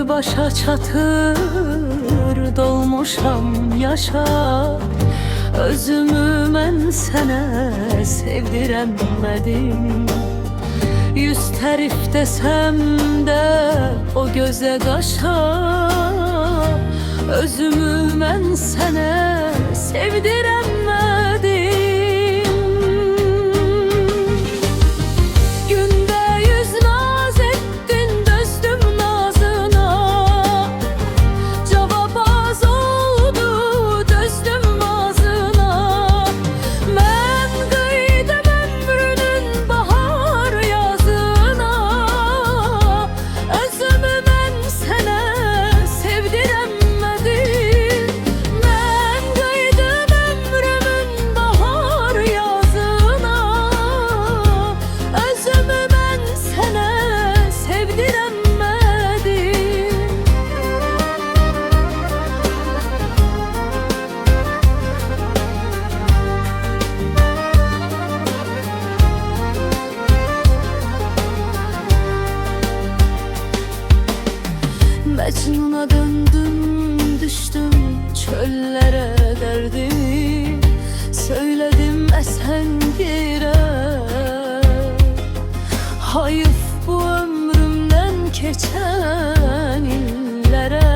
başa çatır dolmuşam yaşa. Özümü mən sənə sevdirəmədim. Yüz tərif desəm də o gözə qaşa. Özümü mən sənə sevdirəmədim. Gündə yüz naz etdin, dözdüm nazına. Cavab az oldu, dözdüm ağzına. Mən qıydım ömrünün bahar yazına. Özümü mən sənə sevdirəmədim. Mən qıydım ömrümün bahar yazına. Özümü mən sənə sevdirəmədim. Mecnun'a döndüm, düştüm çöllere derdimi. Söyledim Esengir'e, hayıf bu ömrümden geçen illere.